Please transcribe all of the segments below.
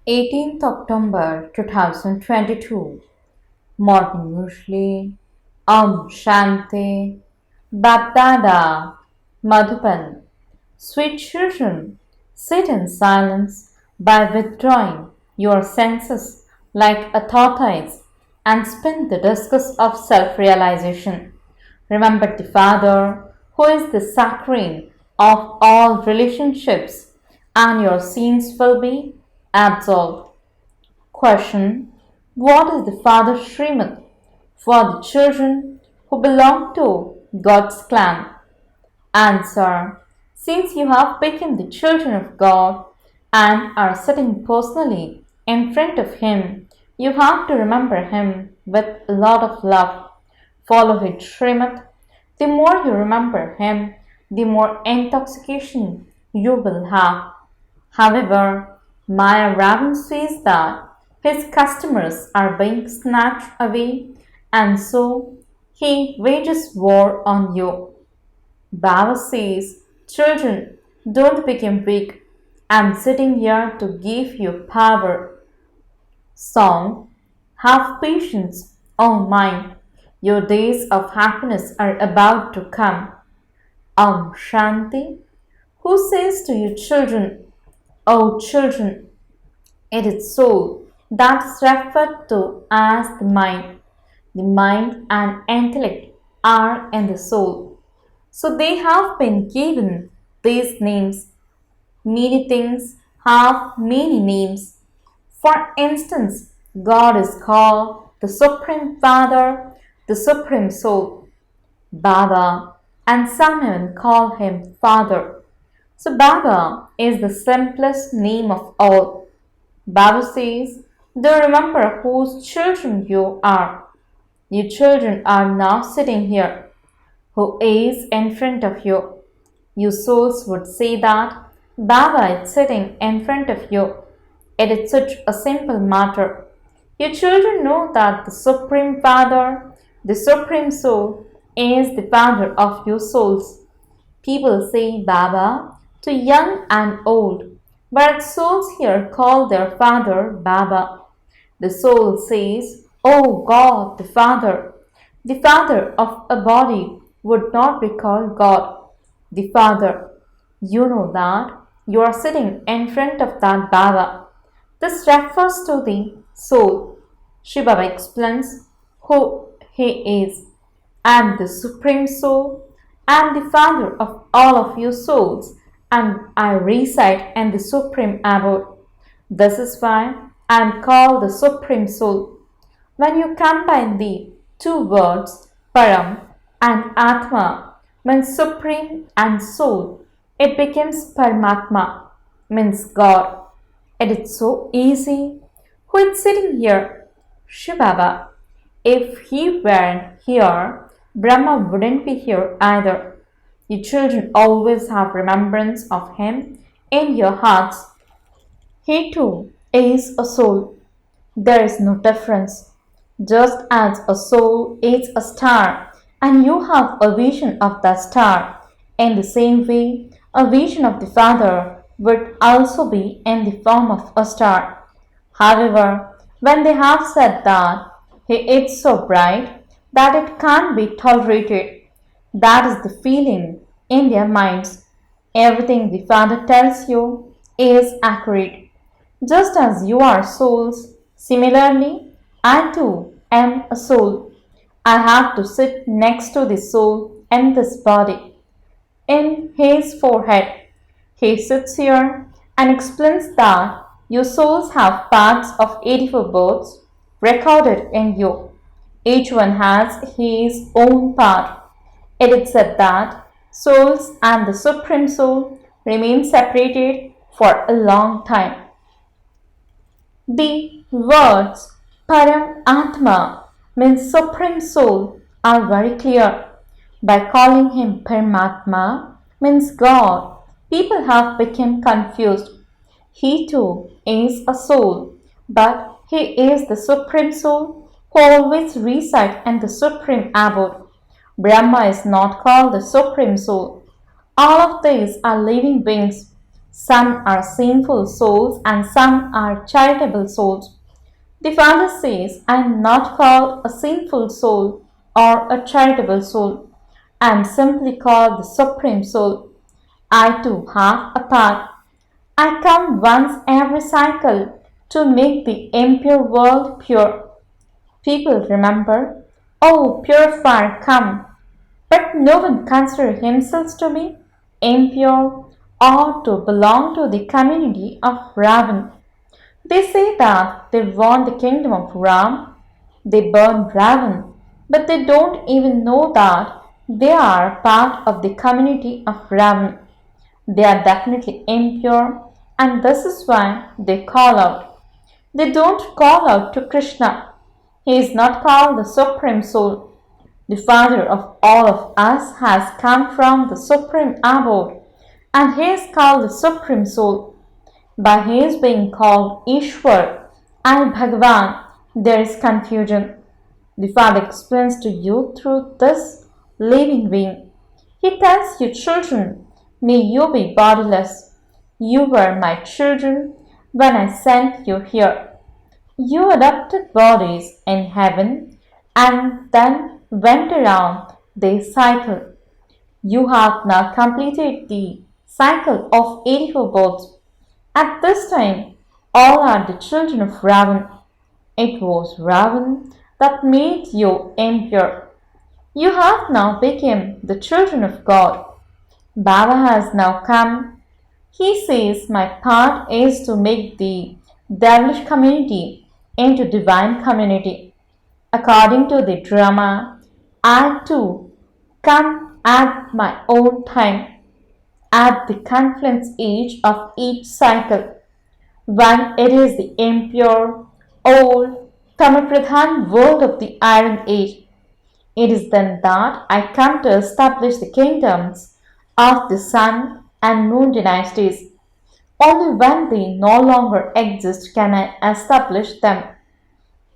18th October 2022. Morning Murli. Shanti. BapDada. Madhuban. Sweet children, sit in silence by withdrawing your senses like a tortoise and spin the discus of self-realization. Remember the Father, who is the saccharine of all relationships, and your sins will be absolved. Question: what is the Father Srimad for the children who belong to God's clan? Answer: since you have become the children of God and are sitting personally in front of Him, you have to remember Him with a lot of love. Follow His Srimad. The more you remember Him, the more intoxication you will have. However, Maya Ravan says that his customers are being snatched away, and so he wages war on you. Baba says, children, don't become weak. I'm sitting here to give you power. Song: have patience, O mind. Your days of happiness are about to come. Shanti. Who says to you, children, O children, it is soul that is referred to as the mind. The mind and intellect are in the soul. So they have been given these names. Many things have many names. For instance, God is called the Supreme Father, the Supreme Soul, Baba, and some even call him Father. So Baba is the simplest name of all. Baba says, do remember whose children you are. You children are now sitting here. Who is in front of you? You souls would say that Baba is sitting in front of you. It is such a simple matter. You children know that the Supreme Father, the Supreme Soul, is the Father of your souls. People say Baba to young and old, but souls here call their Father Baba. The soul says, "Oh God, the Father of a body would not be called God, the Father." You know that you are sitting in front of that Baba. This refers to the soul. Shivbaba explains who he is. I am the Supreme Soul. I am the Father of all of you souls, and I reside in the Supreme Abode. This is why I am called the Supreme Soul. When you combine the two words Param and Atma, means Supreme and Soul, it becomes Paramatma, means God. It is so easy. Who is sitting here? Shivbaba. If he weren't here, Brahma wouldn't be here either. You children always have remembrance of him in your hearts. He too is a soul. There is no difference. Just as a soul is a star and you have a vision of that star, in the same way, a vision of the Father would also be in the form of a star. However, when they have said that he is so bright that it can't be tolerated, that is the feeling in their minds. Everything the Father tells you is accurate. Just as you are souls, similarly, I too am a soul. I have to sit next to the soul in this body, in his forehead. He sits here and explains that you souls have parts of 84 births recorded in you. Each one has his own part. It is said that souls and the Supreme Soul remain separated for a long time. The words Param Atma means Supreme Soul are very clear. By calling him Paramatma means God, people have become confused. He too is a soul, but he is the Supreme Soul who always resides in the Supreme Abode. Brahma is not called the Supreme Soul. All of these are living beings. Some are sinful souls and some are charitable souls. The Father says, I am not called a sinful soul or a charitable soul. I am simply called the Supreme Soul. I too have a part. I come once every cycle to make the impure world pure. People remember, oh, purifier, come. But no one considers himself to be impure or to belong to the community of Ravan. They say that they want the kingdom of Ram. They burn Ravan, but they don't even know that they are part of the community of Ravan. They are definitely impure, and this is why they call out. They don't call out to Krishna. He is not called the Supreme Soul. The Father of all of us has come from the Supreme Abode, and he is called the Supreme Soul. By his being called Ishwar and Bhagavan, there is confusion. The Father explains to you through this living being. He tells you, children, may you be bodiless. You were my children when I sent you here. You adopted bodies in heaven and then went around this cycle. You have now completed the cycle of 84 births. At this time, all are the children of Ravan. It was Ravan that made you impure. You have now become the children of God. Baba has now come. He says, my part is to make the devilish community into divine community. According to the drama, I too come at my own time, at the confluence age of each cycle, when it is the impure, old, Tamapradhan world of the Iron Age. It is then that I come to establish the kingdoms of the sun and moon dynasties. Only when they no longer exist can I establish them.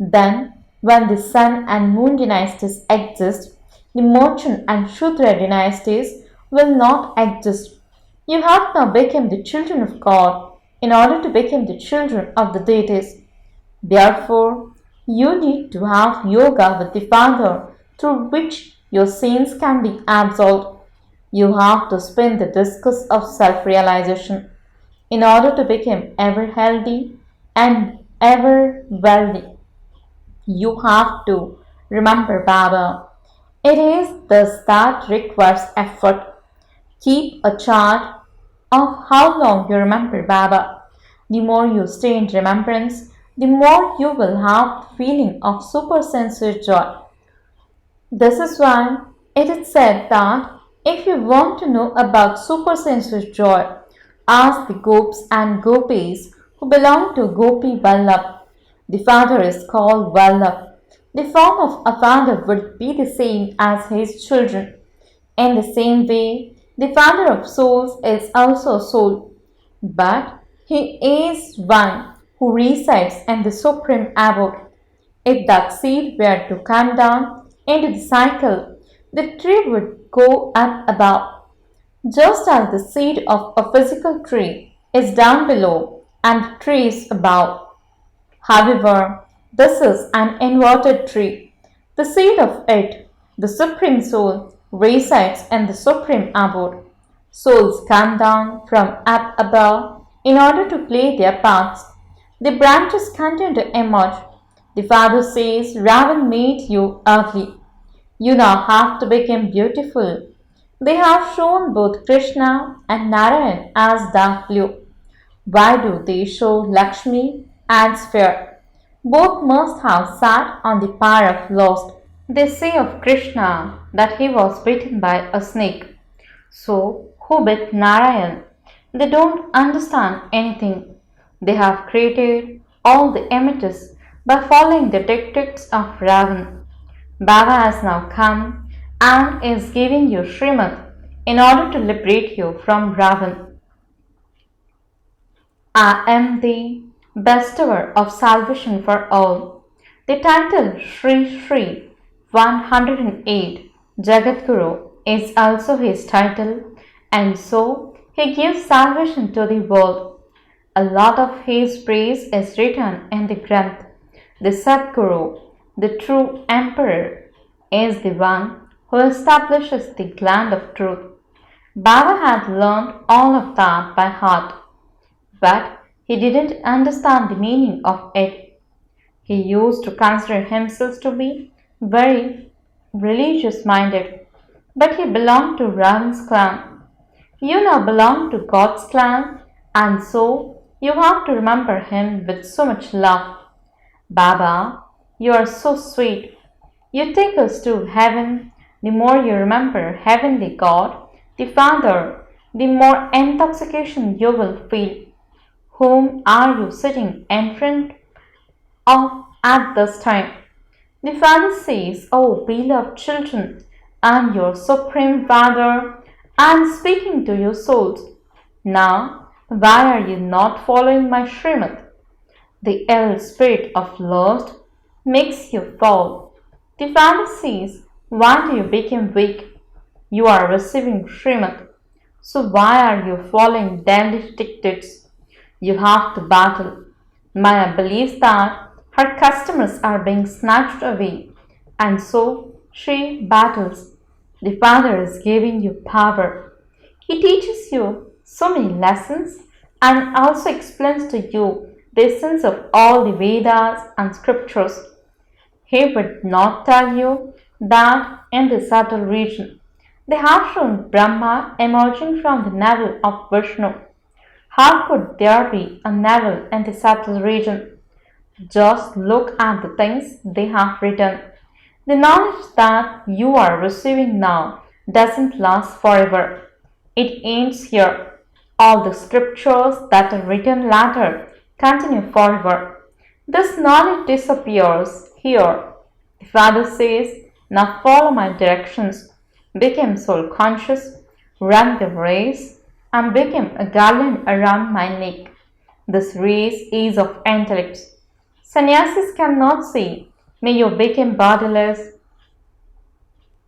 Then, when the sun and moon dynasties exist, the merchant and Shudra dynasties will not exist. You have now become the children of God in order to become the children of the deities. Therefore, you need to have yoga with the Father through which your sins can be absolved. You have to spin the discus of self-realization in order to become ever healthy and ever wealthy. You have to remember Baba. It is this that requires effort. Keep a chart of how long you remember Baba. The more you stay in remembrance, the more you will have the feeling of supersensuous joy. This is why it is said that if you want to know about supersensuous joy, ask the Gops and Gopis who belong to Gopi Vallabh. The father is called Vallabh. The form of a father would be the same as his children. In the same way, the father of souls is also soul, but he is one who resides in the supreme abode. If that seed were to come down into the cycle, the tree would go up above, just as the seed of a physical tree is down below and the tree is above. However, this is an inverted tree. The seed of it, the Supreme Soul, resides in the Supreme Abode. Souls come down from up above in order to play their parts. The branches continue to emerge. The Father says, Ravan made you ugly. You now have to become beautiful. They have shown both Krishna and Narayan as dark blue. Why do they show Lakshmi as fair? Both must have sat on the pyre of lust. They say of Krishna that he was bitten by a snake. So, who bit Narayan? They don't understand anything. They have created all the images by following the dictates of Ravan. Baba has now come and is giving you Srimad in order to liberate you from Ravan. I am the bestower of salvation for all. The title Sri Sri 108 Jagadguru is also his title, and so He gives salvation to the world. A lot of his praise is written in the Granth. The Sadguru, the true emperor, is the one who establishes the land of truth. Baba had learned all of that by heart, but he didn't understand the meaning of it. He used to consider himself to be very religious minded, but he belonged to Ravan's clan. You now belong to God's clan, and so you have to remember him with so much love. Baba, you are so sweet. You take us to heaven. The more you remember Heavenly God, the Father, the more intoxication you will feel. Whom are you sitting in front of at this time? The Father says, "Oh, beloved children, and your Supreme Father, I am speaking to your souls. Now, why are you not following my Srimad? The ill spirit of lust makes you fall." The Father says, "Why do you become weak? You are receiving Srimad. So why are you following devilish dictates? You have to battle." Maya believes that her customers are being snatched away, and so she battles. The Father is giving you power. He teaches you so many lessons and also explains to you the essence of all the Vedas and scriptures. He would not tell you that in the subtle region they have shown Brahma emerging from the navel of Vishnu. How could there be a navel in the subtle region? Just look at the things they have written. The knowledge that you are receiving now doesn't last forever. It ends here. All the scriptures that are written later continue forever. This knowledge disappears here. The Father says, "Now follow my directions. Become soul conscious, run the race, and become a garland around my neck." This race is of intellect. Sannyasis cannot say, "May you become bodiless."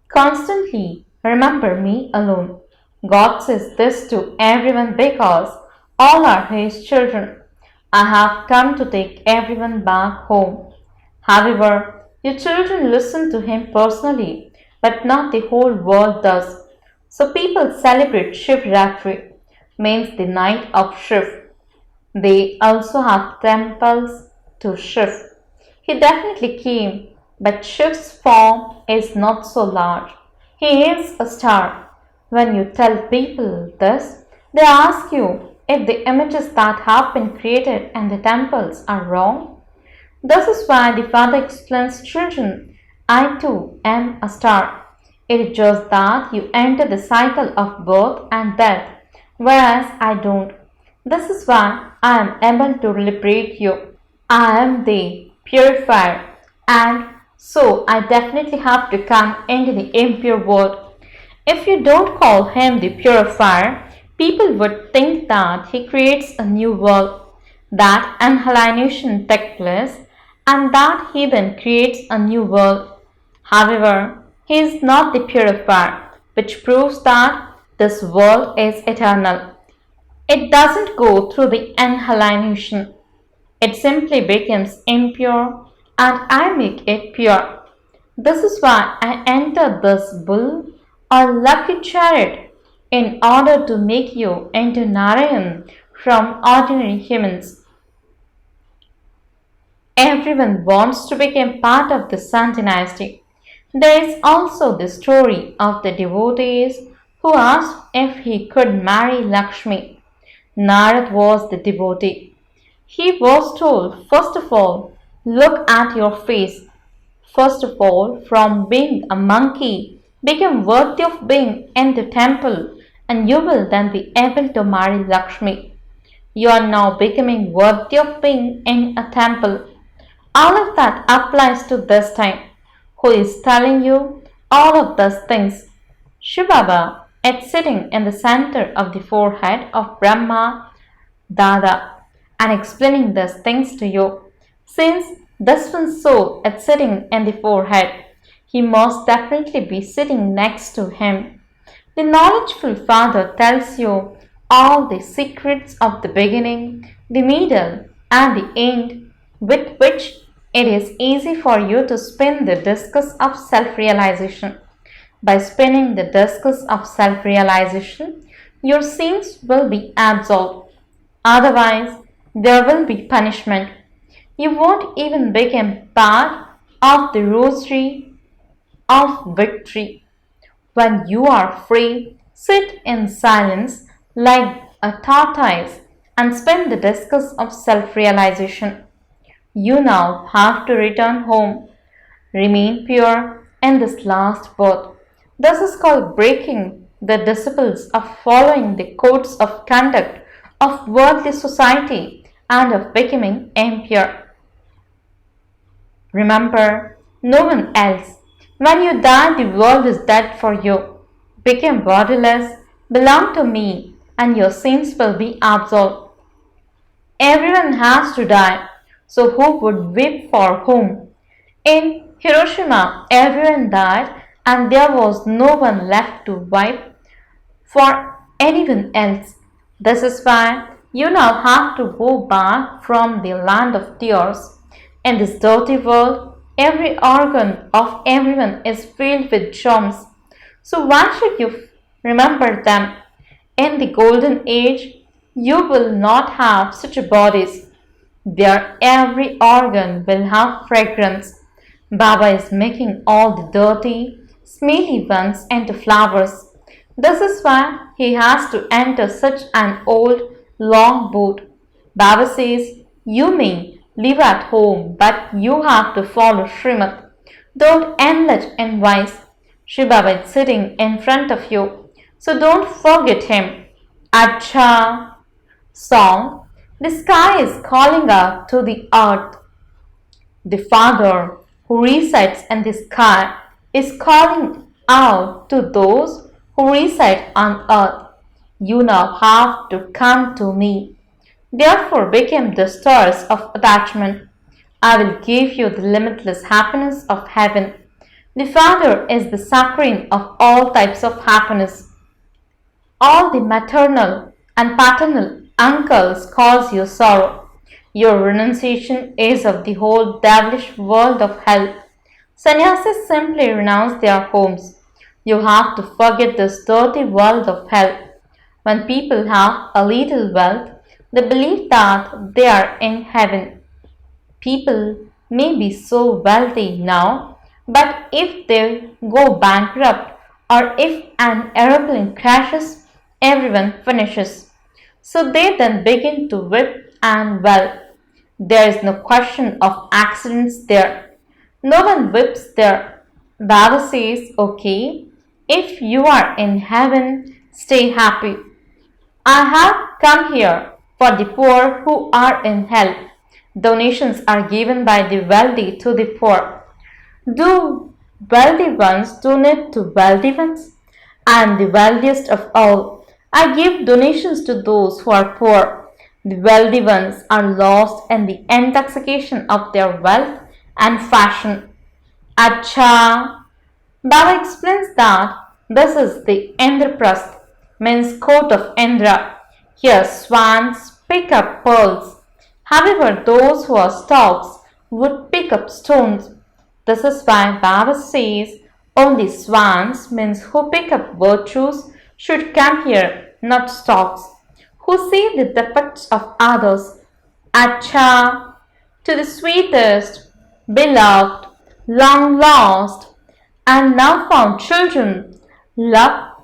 Constantly remember me alone. God says this to everyone because all are His children. I have come to take everyone back home. However, your children listen to Him personally, but not the whole world does. So people celebrate Shivratri, means the night of Shiv. They also have temples to Shiv. He definitely came, but Shiv's form is not so large. He is a star. When you tell people this, they ask you if the images that have been created in the temples are wrong. This is why the Father explains, "Children, I too am a star. It is just that you enter the cycle of birth and death, whereas I don't. This is why I am able to liberate you. I am the purifier, and so I definitely have to come into the impure world." If you don't call him the purifier, people would think that he creates a new world, that annihilation takes place, and that he then creates a new world. However, he is not the purifier, which proves that this world is eternal. It doesn't go through the annihilation. It simply becomes impure, and I make it pure. This is why I enter this bull or lucky chariot in order to make you into Narayan from ordinary humans. Everyone wants to become part of the Sun dynasty. There is also the story of the devotees who asked if he could marry Lakshmi. Narad was the devotee. He was told, "First of all, look at your face. First of all, from being a monkey, become worthy of being in the temple, and you will then be able to marry Lakshmi. You are now becoming worthy of being in a temple." All of that applies to this time. Who is telling you all of those things? Shivbaba is sitting in the center of the forehead of Brahma Dada and explaining these things to you. Since this one's soul is sitting in the forehead, he must definitely be sitting next to him. The knowledgeful Father tells you all the secrets of the beginning, the middle, and the end, with which it is easy for you to spin the discus of self-realization. By spinning the discus of self-realization, your sins will be absolved. Otherwise, there will be punishment. You won't even become part of the rosary of victory. When you are free, sit in silence like a tortoise and spin the discus of self-realization. You now have to return home. Remain pure in this last birth. This is called breaking the disciples of following the codes of conduct of worldly society and of becoming impure. Remember, no one else. When you die, the world is dead for you. Become bodiless, belong to me, and your sins will be absolved. Everyone has to die, so who would weep for whom? In Hiroshima, everyone died, and there was no one left to weep for anyone else. This is why you now have to go back from the land of tears. In this dirty world, every organ of everyone is filled with germs. So why should you remember them? In the golden age, you will not have such bodies. There every organ will have fragrance. Baba is making all the dirty, smelly ones into flowers. This is why he has to enter such an old, long boat. Baba says, you may live at home, but you have to follow Srimad. Don't enlarge in vice. Shivbaba is sitting in front of you, so don't forget him. Acha. Song. The sky is calling out to the earth. The Father who resides in the sky is calling out to those who reside on earth. You now have to come to me. Therefore become the stars of attachment. I will give you the limitless happiness of heaven. The Father is the saccharine of all types of happiness. All the maternal and paternal uncles cause you sorrow. Your renunciation is of the whole devilish world of hell. Sannyasis simply renounce their homes. You have to forget this dirty world of hell. When people have a little wealth, they believe that they are in heaven. People may be so wealthy now, but if they go bankrupt or if an aeroplane crashes, everyone finishes. So they then begin to weep and wail. There is no question of accidents there. No one weeps there. Baba says, okay, if you are in heaven, stay happy. I have come here for the poor who are in hell. Donations are given by the wealthy to the poor. Do wealthy ones donate to wealthy ones? I am the wealthiest of all. I give donations to those who are poor. The wealthy ones are lost in the intoxication of their wealth and fashion. Acha. Baba explains that this is the Indraprasth, means coat of Indra. Here swans pick up pearls. However, those who are storks would pick up stones. This is why Baba says only swans, means who pick up virtues, should come here, not storks, who see the defects of others. Acha. To the sweetest, beloved, long lost, and now found children, love,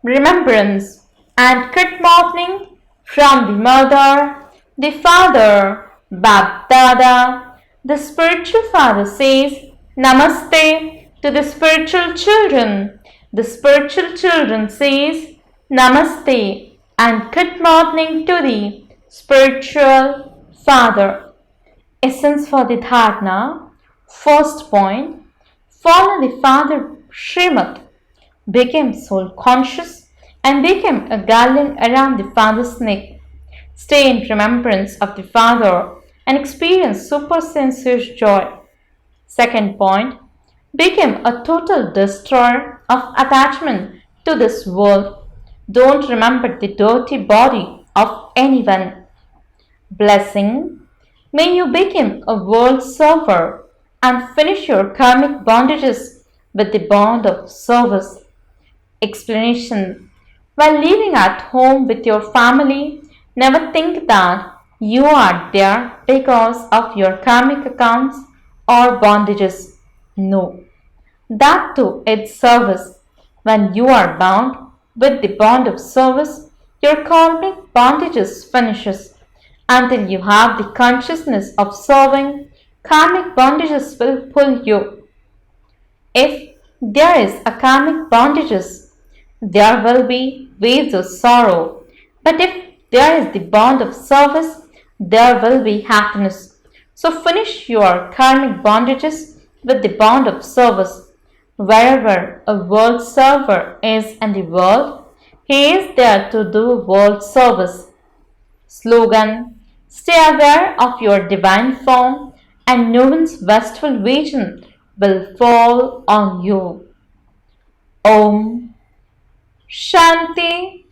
remembrance, and good morning from the mother, the father, BapDada. The spiritual father says Namaste to the spiritual children. The spiritual children says Namaste and good morning to the spiritual father. Essence for the dharana. First point, follow the Father Srimad, become soul conscious and become a garland around the Father's neck. Stay in remembrance of the Father and experience supersensuous joy. Second point, become a total destroyer of attachment to this world. Don't remember the dirty body of anyone. Blessing. May you become a world server and finish your karmic bondages with the bond of service. Explanation. While living at home with your family, never think that you are there because of your karmic accounts or bondages. No. That too is service. When you are bound with the bond of service, your karmic bondages finishes. Until you have the consciousness of serving, karmic bondages will pull you. If there is a karmic bondages, there will be waves of sorrow. But if there is the bond of service, there will be happiness. So finish your karmic bondages with the bond of service. Wherever a world server is in the world, he is there to do world service. Slogan. Stay aware of your divine form and no one's wasteful vision will fall on you. Om Shanti